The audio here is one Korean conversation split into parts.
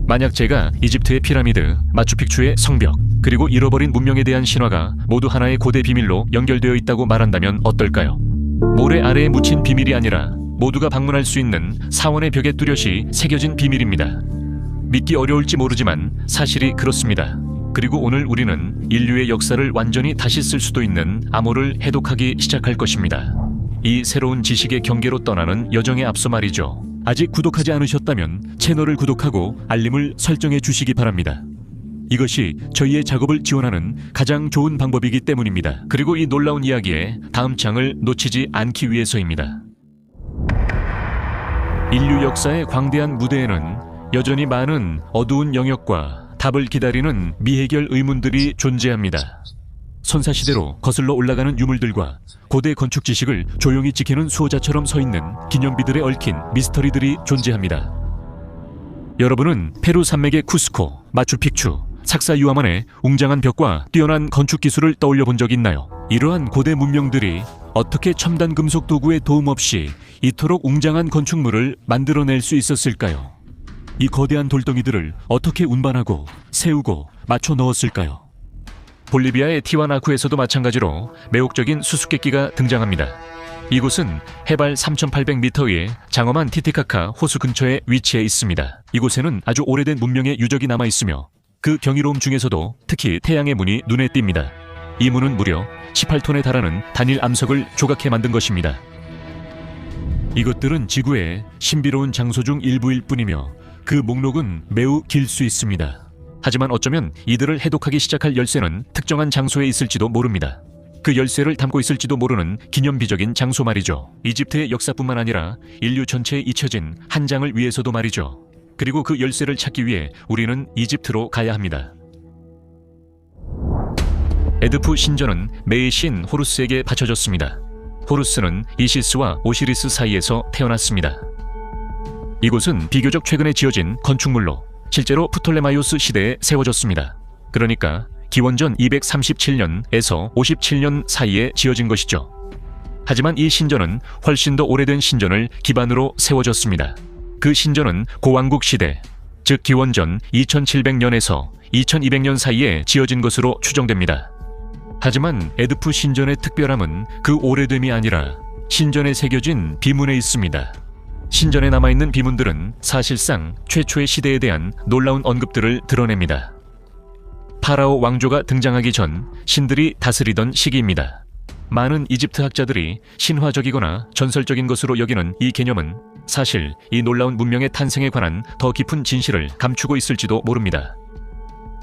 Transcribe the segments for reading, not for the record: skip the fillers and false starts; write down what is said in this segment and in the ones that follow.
만약 제가 이집트의 피라미드, 마추픽추의 성벽, 그리고 잃어버린 문명에 대한 신화가 모두 하나의 고대 비밀로 연결되어 있다고 말한다면 어떨까요? 모래 아래에 묻힌 비밀이 아니라 모두가 방문할 수 있는 사원의 벽에 뚜렷이 새겨진 비밀입니다. 믿기 어려울지 모르지만 사실이 그렇습니다. 그리고 오늘 우리는 인류의 역사를 완전히 다시 쓸 수도 있는 암호를 해독하기 시작할 것입니다. 이 새로운 지식의 경계로 떠나는 여정에 앞서 말이죠. 아직 구독하지 않으셨다면 채널을 구독하고 알림을 설정해 주시기 바랍니다. 이것이 저희의 작업을 지원하는 가장 좋은 방법이기 때문입니다. 그리고 이 놀라운 이야기의 다음 장을 놓치지 않기 위해서입니다. 인류 역사의 광대한 무대에는 여전히 많은 어두운 영역과 답을 기다리는 미해결 의문들이 존재합니다. 선사시대로 거슬러 올라가는 유물들과 고대 건축 지식을 조용히 지키는 수호자처럼 서 있는 기념비들에 얽힌 미스터리들이 존재합니다. 여러분은 페루 산맥의 쿠스코, 마추픽추, 삭사 유아만의 웅장한 벽과 뛰어난 건축 기술을 떠올려 본 적 있나요? 이러한 고대 문명들이 어떻게 첨단 금속 도구의 도움 없이 이토록 웅장한 건축물을 만들어낼 수 있었을까요? 이 거대한 돌덩이들을 어떻게 운반하고 세우고 맞춰 넣었을까요? 볼리비아의 티와나쿠에서도 마찬가지로 매혹적인 수수께끼가 등장합니다. 이곳은 해발 3,800m의 장엄한 티티카카 호수 근처에 위치해 있습니다. 이곳에는 아주 오래된 문명의 유적이 남아 있으며 그 경이로움 중에서도 특히 태양의 문이 눈에 띕니다. 이 문은 무려 18톤에 달하는 단일 암석을 조각해 만든 것입니다. 이것들은 지구의 신비로운 장소 중 일부일 뿐이며 그 목록은 매우 길 수 있습니다. 하지만 어쩌면 이들을 해독하기 시작할 열쇠는 특정한 장소에 있을지도 모릅니다. 그 열쇠를 담고 있을지도 모르는 기념비적인 장소 말이죠. 이집트의 역사뿐만 아니라 인류 전체에 잊혀진 한 장을 위해서도 말이죠. 그리고 그 열쇠를 찾기 위해 우리는 이집트로 가야 합니다. 에드푸 신전은 메의 신 호루스에게 바쳐졌습니다. 호루스는 이시스와 오시리스 사이에서 태어났습니다. 이곳은 비교적 최근에 지어진 건축물로 실제로 프톨레마이오스 시대에 세워졌습니다. 그러니까 기원전 237년에서 57년 사이에 지어진 것이죠. 하지만 이 신전은 훨씬 더 오래된 신전을 기반으로 세워졌습니다. 그 신전은 고왕국 시대, 즉 기원전 2700년에서 2200년 사이에 지어진 것으로 추정됩니다. 하지만 에드푸 신전의 특별함은 그 오래됨이 아니라 신전에 새겨진 비문에 있습니다. 신전에 남아있는 비문들은 사실상 최초의 시대에 대한 놀라운 언급들을 드러냅니다. 파라오 왕조가 등장하기 전 신들이 다스리던 시기입니다. 많은 이집트 학자들이 신화적이거나 전설적인 것으로 여기는 이 개념은 사실 이 놀라운 문명의 탄생에 관한 더 깊은 진실을 감추고 있을지도 모릅니다.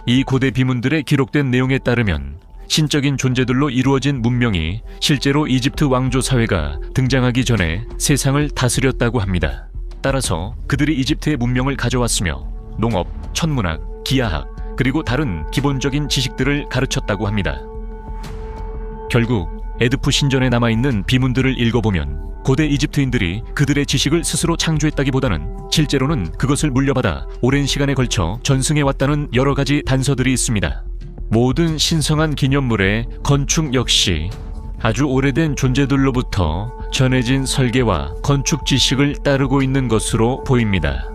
이 고대 비문들에 기록된 내용에 따르면 신적인 존재들로 이루어진 문명이 실제로 이집트 왕조 사회가 등장하기 전에 세상을 다스렸다고 합니다. 따라서 그들이 이집트의 문명을 가져왔으며 농업, 천문학, 기하학, 그리고 다른 기본적인 지식들을 가르쳤다고 합니다. 결국 에드푸 신전에 남아있는 비문들을 읽어보면 고대 이집트인들이 그들의 지식을 스스로 창조했다기보다는 실제로는 그것을 물려받아 오랜 시간에 걸쳐 전승해왔다는 여러 가지 단서들이 있습니다. 모든 신성한 기념물의 건축 역시 아주 오래된 존재들로부터 전해진 설계와 건축 지식을 따르고 있는 것으로 보입니다.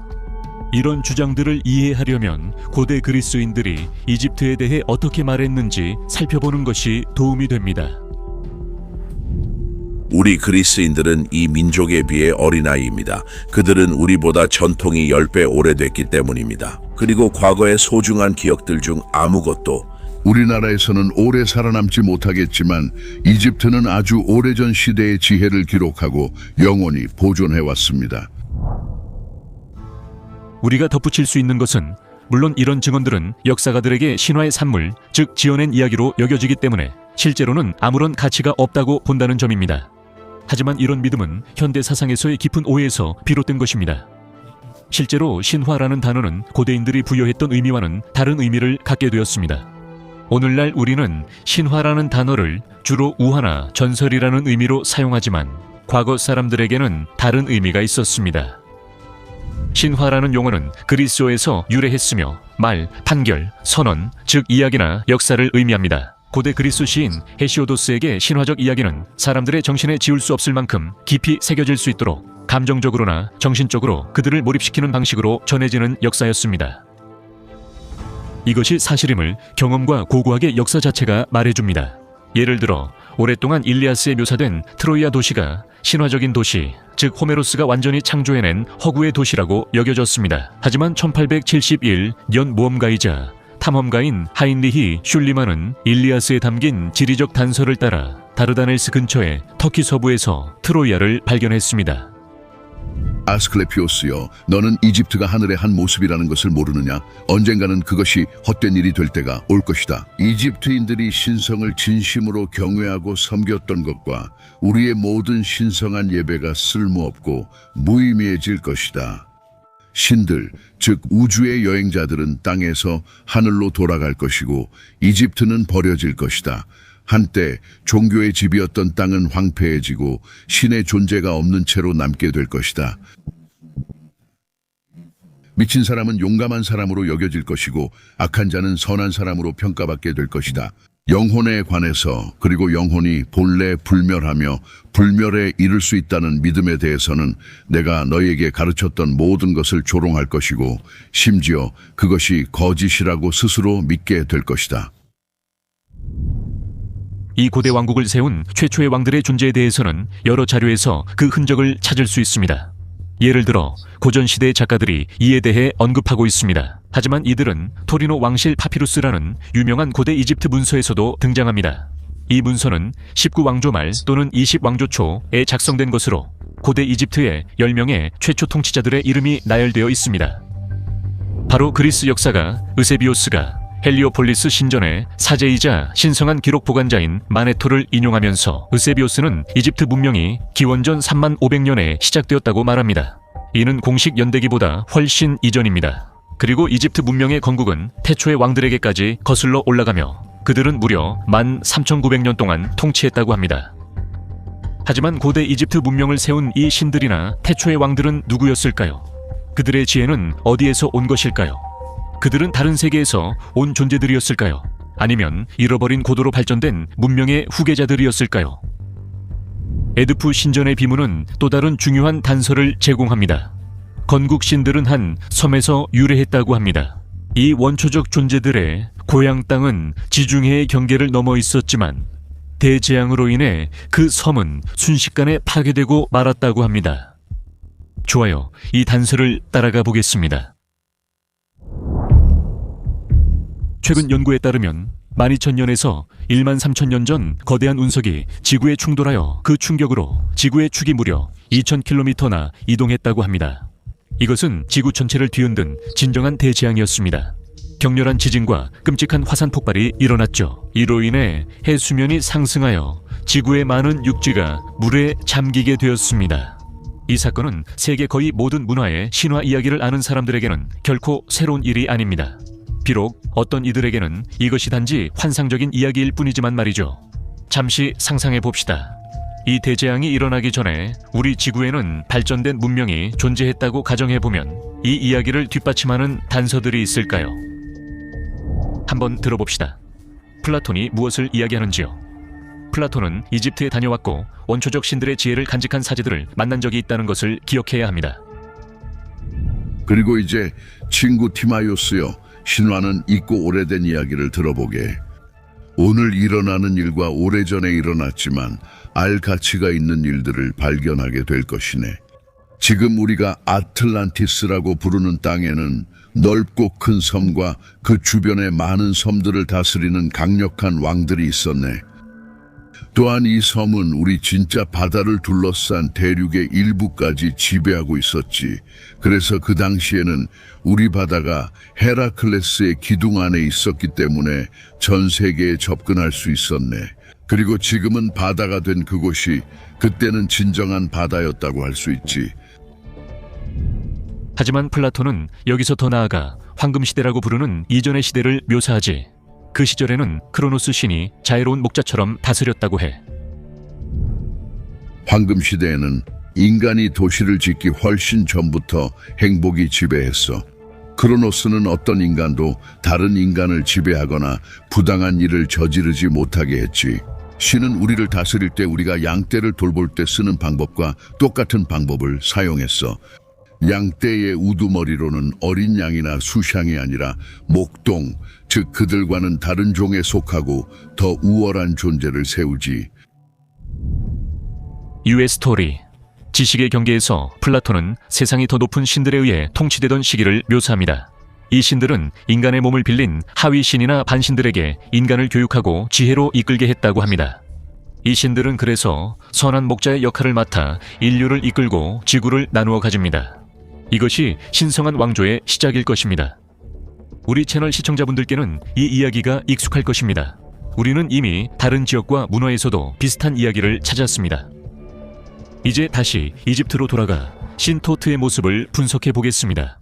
이런 주장들을 이해하려면 고대 그리스인들이 이집트에 대해 어떻게 말했는지 살펴보는 것이 도움이 됩니다. 우리 그리스인들은 이 민족에 비해 어린아이입니다. 그들은 우리보다 전통이 10배 오래됐기 때문입니다. 그리고 과거의 소중한 기억들 중 아무것도 우리나라에서는 오래 살아남지 못하겠지만 이집트는 아주 오래전 시대의 지혜를 기록하고 영원히 보존해왔습니다. 우리가 덧붙일 수 있는 것은 물론 이런 증언들은 역사가들에게 신화의 산물, 즉 지어낸 이야기로 여겨지기 때문에 실제로는 아무런 가치가 없다고 본다는 점입니다. 하지만 이런 믿음은 현대 사상에서의 깊은 오해에서 비롯된 것입니다. 실제로 신화라는 단어는 고대인들이 부여했던 의미와는 다른 의미를 갖게 되었습니다. 오늘날 우리는 신화라는 단어를 주로 우화나 전설이라는 의미로 사용하지만 과거 사람들에게는 다른 의미가 있었습니다. 신화라는 용어는 그리스어에서 유래했으며 말, 판결, 선언, 즉 이야기나 역사를 의미합니다. 고대 그리스 시인 헤시오도스에게 신화적 이야기는 사람들의 정신에 지울 수 없을 만큼 깊이 새겨질 수 있도록 감정적으로나 정신적으로 그들을 몰입시키는 방식으로 전해지는 역사였습니다. 이것이 사실임을 경험과 고고학의 역사 자체가 말해줍니다. 예를 들어 오랫동안 일리아스에 묘사된 트로이아 도시가 신화적인 도시, 즉 호메로스가 완전히 창조해낸 허구의 도시라고 여겨졌습니다. 하지만 1871년 모험가이자 탐험가인 하인리히 슐리만은 일리아스에 담긴 지리적 단서를 따라 다르다넬스 근처의 터키 서부에서 트로이아를 발견했습니다. 아스클레피오스여, 너는 이집트가 하늘의 한 모습이라는 것을 모르느냐? 언젠가는 그것이 헛된 일이 될 때가 올 것이다. 이집트인들이 신성을 진심으로 경외하고 섬겼던 것과 우리의 모든 신성한 예배가 쓸모없고 무의미해질 것이다. 신들, 즉 우주의 여행자들은 땅에서 하늘로 돌아갈 것이고 이집트는 버려질 것이다. 한때 종교의 집이었던 땅은 황폐해지고 신의 존재가 없는 채로 남게 될 것이다. 미친 사람은 용감한 사람으로 여겨질 것이고 악한 자는 선한 사람으로 평가받게 될 것이다. 영혼에 관해서, 그리고 영혼이 본래 불멸하며 불멸에 이를 수 있다는 믿음에 대해서는 내가 너희에게 가르쳤던 모든 것을 조롱할 것이고 심지어 그것이 거짓이라고 스스로 믿게 될 것이다. 이 고대 왕국을 세운 최초의 왕들의 존재에 대해서는 여러 자료에서 그 흔적을 찾을 수 있습니다. 예를 들어 고전시대의 작가들이 이에 대해 언급하고 있습니다. 하지만 이들은 토리노 왕실 파피루스라는 유명한 고대 이집트 문서에서도 등장합니다. 이 문서는 19왕조 말 또는 20왕조 초에 작성된 것으로 고대 이집트의 10명의 최초 통치자들의 이름이 나열되어 있습니다. 바로 그리스 역사가 의세비오스가 헬리오폴리스 신전의 사제이자 신성한 기록 보관자인 마네토를 인용하면서 의세비오스는 이집트 문명이 기원전 3500년에 시작되었다고 말합니다. 이는 공식 연대기보다 훨씬 이전입니다. 그리고 이집트 문명의 건국은 태초의 왕들에게까지 거슬러 올라가며 그들은 무려 13,900년 동안 통치했다고 합니다. 하지만 고대 이집트 문명을 세운 이 신들이나 태초의 왕들은 누구였을까요? 그들의 지혜는 어디에서 온 것일까요? 그들은 다른 세계에서 온 존재들이었을까요? 아니면 잃어버린 고도로 발전된 문명의 후계자들이었을까요? 에드푸 신전의 비문은 또 다른 중요한 단서를 제공합니다. 건국 신들은 한 섬에서 유래했다고 합니다. 이 원초적 존재들의 고향 땅은 지중해의 경계를 넘어 있었지만 대재앙으로 인해 그 섬은 순식간에 파괴되고 말았다고 합니다. 좋아요. 이 단서를 따라가 보겠습니다. 최근 연구에 따르면 12,000년에서 13,000년 전 거대한 운석이 지구에 충돌하여 그 충격으로 지구의 축이 무려 2,000km나 이동했다고 합니다. 이것은 지구 전체를 뒤흔든 진정한 대재앙이었습니다. 격렬한 지진과 끔찍한 화산 폭발이 일어났죠. 이로 인해 해수면이 상승하여 지구의 많은 육지가 물에 잠기게 되었습니다. 이 사건은 세계 거의 모든 문화의 신화 이야기를 아는 사람들에게는 결코 새로운 일이 아닙니다. 비록 어떤 이들에게는 이것이 단지 환상적인 이야기일 뿐이지만 말이죠. 잠시 상상해 봅시다. 이 대재앙이 일어나기 전에 우리 지구에는 발전된 문명이 존재했다고 가정해보면 이 이야기를 뒷받침하는 단서들이 있을까요? 한번 들어봅시다. 플라톤이 무엇을 이야기하는지요? 플라톤은 이집트에 다녀왔고 원초적 신들의 지혜를 간직한 사제들을 만난 적이 있다는 것을 기억해야 합니다. 그리고 이제 친구 티마이오스여, 신화는 있고 오래된 이야기를 들어보게. 오늘 일어나는 일과 오래전에 일어났지만 알 가치가 있는 일들을 발견하게 될 것이네. 지금 우리가 아틀란티스라고 부르는 땅에는 넓고 큰 섬과 그 주변의 많은 섬들을 다스리는 강력한 왕들이 있었네. 또한 이 섬은 우리 진짜 바다를 둘러싼 대륙의 일부까지 지배하고 있었지. 그래서 그 당시에는 우리 바다가 헤라클레스의 기둥 안에 있었기 때문에 전 세계에 접근할 수 있었네. 그리고 지금은 바다가 된 그곳이 그때는 진정한 바다였다고 할 수 있지. 하지만 플라톤은 여기서 더 나아가 황금시대라고 부르는 이전의 시대를 묘사하지. 그 시절에는 크로노스 신이 자애로운 목자처럼 다스렸다고 해. 황금시대에는 인간이 도시를 짓기 훨씬 전부터 행복이 지배했어. 크로노스는 어떤 인간도 다른 인간을 지배하거나 부당한 일을 저지르지 못하게 했지. 신은 우리를 다스릴 때 우리가 양떼를 돌볼 때 쓰는 방법과 똑같은 방법을 사용했어. 양떼의 우두머리로는 어린 양이나 수샹이 아니라 목동, 즉 그들과는 다른 종에 속하고 더 우월한 존재를 세우지. 유의 스토리. 지식의 경계에서 플라톤은 세상이 더 높은 신들에 의해 통치되던 시기를 묘사합니다. 이 신들은 인간의 몸을 빌린 하위 신이나 반신들에게 인간을 교육하고 지혜로 이끌게 했다고 합니다. 이 신들은 그래서 선한 목자의 역할을 맡아 인류를 이끌고 지구를 나누어 가집니다. 이것이 신성한 왕조의 시작일 것입니다. 우리 채널 시청자분들께는 이 이야기가 익숙할 것입니다. 우리는 이미 다른 지역과 문화에서도 비슷한 이야기를 찾았습니다. 이제 다시 이집트로 돌아가 신 토트의 모습을 분석해 보겠습니다.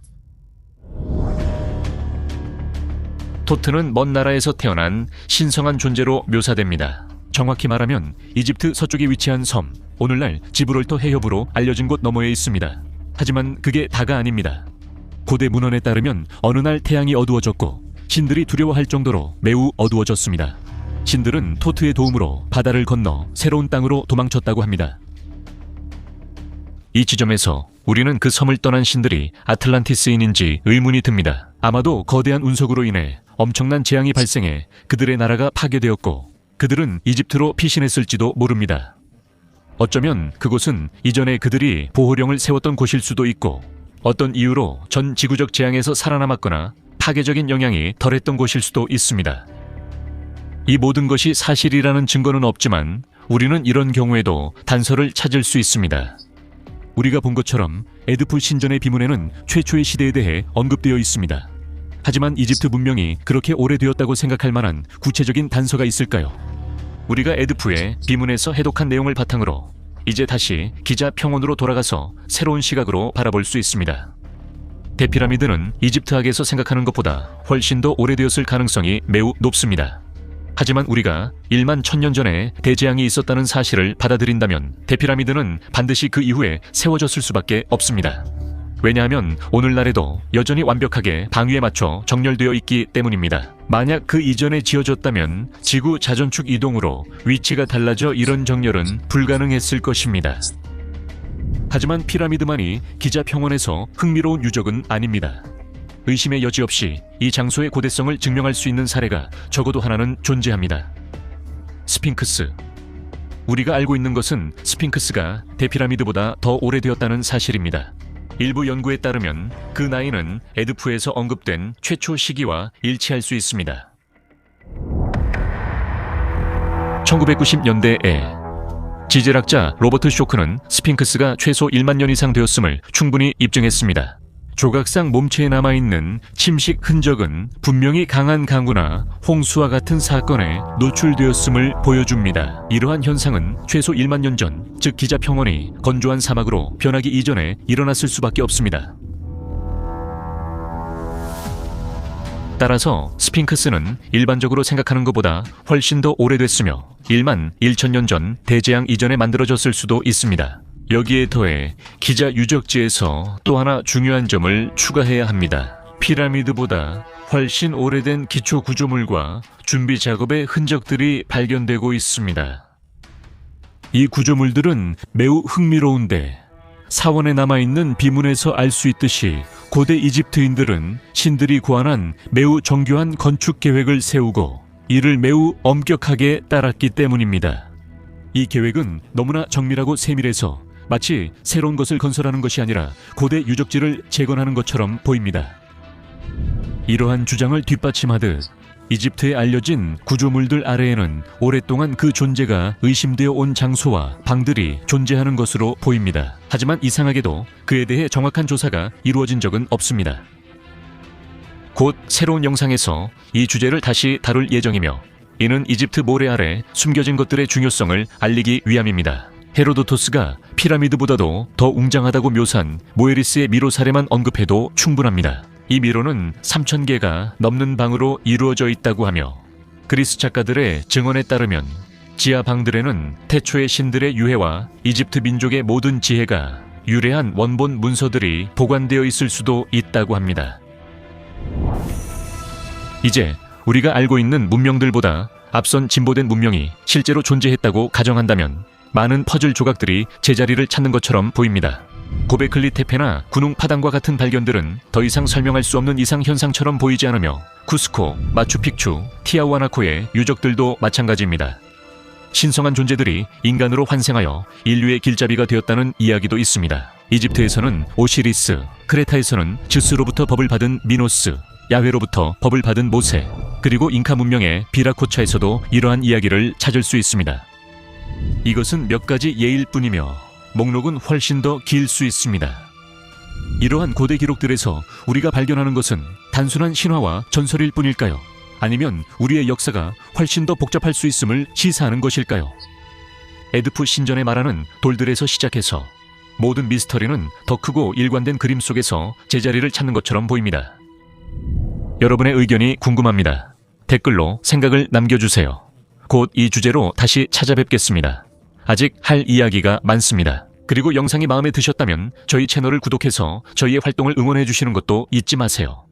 토트는 먼 나라에서 태어난 신성한 존재로 묘사됩니다. 정확히 말하면 이집트 서쪽에 위치한 섬, 오늘날 지브롤터 해협으로 알려진 곳 너머에 있습니다. 하지만 그게 다가 아닙니다. 고대 문헌에 따르면 어느 날 태양이 어두워졌고 신들이 두려워할 정도로 매우 어두워졌습니다. 신들은 토트의 도움으로 바다를 건너 새로운 땅으로 도망쳤다고 합니다. 이 지점에서 우리는 그 섬을 떠난 신들이 아틀란티스인인지 의문이 듭니다. 아마도 거대한 운석으로 인해 엄청난 재앙이 발생해 그들의 나라가 파괴되었고 그들은 이집트로 피신했을지도 모릅니다. 어쩌면 그곳은 이전에 그들이 보호령을 세웠던 곳일 수도 있고 어떤 이유로 전 지구적 재앙에서 살아남았거나 파괴적인 영향이 덜했던 곳일 수도 있습니다. 이 모든 것이 사실이라는 증거는 없지만 우리는 이런 경우에도 단서를 찾을 수 있습니다. 우리가 본 것처럼 에드푸 신전의 비문에는 최초의 시대에 대해 언급되어 있습니다. 하지만 이집트 문명이 그렇게 오래되었다고 생각할 만한 구체적인 단서가 있을까요? 우리가 에드푸의 비문에서 해독한 내용을 바탕으로 이제 다시 기자 평원으로 돌아가서 새로운 시각으로 바라볼 수 있습니다. 대피라미드는 이집트학에서 생각하는 것보다 훨씬 더 오래되었을 가능성이 매우 높습니다. 하지만 우리가 1만 1000년 전에 대재앙이 있었다는 사실을 받아들인다면 대피라미드는 반드시 그 이후에 세워졌을 수밖에 없습니다. 왜냐하면 오늘날에도 여전히 완벽하게 방위에 맞춰 정렬되어 있기 때문입니다. 만약 그 이전에 지어졌다면 지구 자전축 이동으로 위치가 달라져 이런 정렬은 불가능했을 것입니다. 하지만 피라미드만이 기자 평원에서 흥미로운 유적은 아닙니다. 의심의 여지 없이 이 장소의 고대성을 증명할 수 있는 사례가 적어도 하나는 존재합니다. 스핑크스. 우리가 알고 있는 것은 스핑크스가 대피라미드보다 더 오래되었다는 사실입니다. 일부 연구에 따르면 그 나이는 에드푸에서 언급된 최초 시기와 일치할 수 있습니다. 1990년대에 지질학자 로버트 쇼크는 스핑크스가 최소 1만 년 이상 되었음을 충분히 입증했습니다. 조각상 몸체에 남아있는 침식 흔적은 분명히 강한 강우나 홍수와 같은 사건에 노출되었음을 보여줍니다. 이러한 현상은 최소 1만 년 전, 즉 기자 평원이 건조한 사막으로 변하기 이전에 일어났을 수밖에 없습니다. 따라서 스핑크스는 일반적으로 생각하는 것보다 훨씬 더 오래됐으며 1만 1000년 전 대재앙 이전에 만들어졌을 수도 있습니다. 여기에 더해 기자 유적지에서 또 하나 중요한 점을 추가해야 합니다. 피라미드보다 훨씬 오래된 기초 구조물과 준비 작업의 흔적들이 발견되고 있습니다. 이 구조물들은 매우 흥미로운데 사원에 남아있는 비문에서 알 수 있듯이 고대 이집트인들은 신들이 고안한 매우 정교한 건축 계획을 세우고 이를 매우 엄격하게 따랐기 때문입니다. 이 계획은 너무나 정밀하고 세밀해서 마치 새로운 것을 건설하는 것이 아니라 고대 유적지를 재건하는 것처럼 보입니다. 이러한 주장을 뒷받침하듯 이집트에 알려진 구조물들 아래에는 오랫동안 그 존재가 의심되어 온 장소와 방들이 존재하는 것으로 보입니다. 하지만 이상하게도 그에 대해 정확한 조사가 이루어진 적은 없습니다. 곧 새로운 영상에서 이 주제를 다시 다룰 예정이며 이는 이집트 모래 아래 숨겨진 것들의 중요성을 알리기 위함입니다. 헤로도토스가 피라미드보다도 더 웅장하다고 묘사한 모에리스의 미로 사례만 언급해도 충분합니다. 이 미로는 3000개가 넘는 방으로 이루어져 있다고 하며 그리스 작가들의 증언에 따르면 지하 방들에는 태초의 신들의 유해와 이집트 민족의 모든 지혜가 유래한 원본 문서들이 보관되어 있을 수도 있다고 합니다. 이제 우리가 알고 있는 문명들보다 앞선 진보된 문명이 실제로 존재했다고 가정한다면 많은 퍼즐 조각들이 제자리를 찾는 것처럼 보입니다. 고베클리 테페나 군웅 파당과 같은 발견들은 더 이상 설명할 수 없는 이상 현상처럼 보이지 않으며 쿠스코, 마추픽추, 티아후아나코의 유적들도 마찬가지입니다. 신성한 존재들이 인간으로 환생하여 인류의 길잡이가 되었다는 이야기도 있습니다. 이집트에서는 오시리스, 크레타에서는 즈스로부터 법을 받은 미노스, 야훼로부터 법을 받은 모세, 그리고 잉카 문명의 비라코차에서도 이러한 이야기를 찾을 수 있습니다. 이것은 몇 가지 예일 뿐이며 목록은 훨씬 더 길 수 있습니다. 이러한 고대 기록들에서 우리가 발견하는 것은 단순한 신화와 전설일 뿐일까요? 아니면 우리의 역사가 훨씬 더 복잡할 수 있음을 시사하는 것일까요? 에드푸 신전에 말하는 돌들에서 시작해서 모든 미스터리는 더 크고 일관된 그림 속에서 제자리를 찾는 것처럼 보입니다. 여러분의 의견이 궁금합니다. 댓글로 생각을 남겨주세요. 곧 이 주제로 다시 찾아뵙겠습니다. 아직 할 이야기가 많습니다. 그리고 영상이 마음에 드셨다면 저희 채널을 구독해서 저희의 활동을 응원해 주시는 것도 잊지 마세요.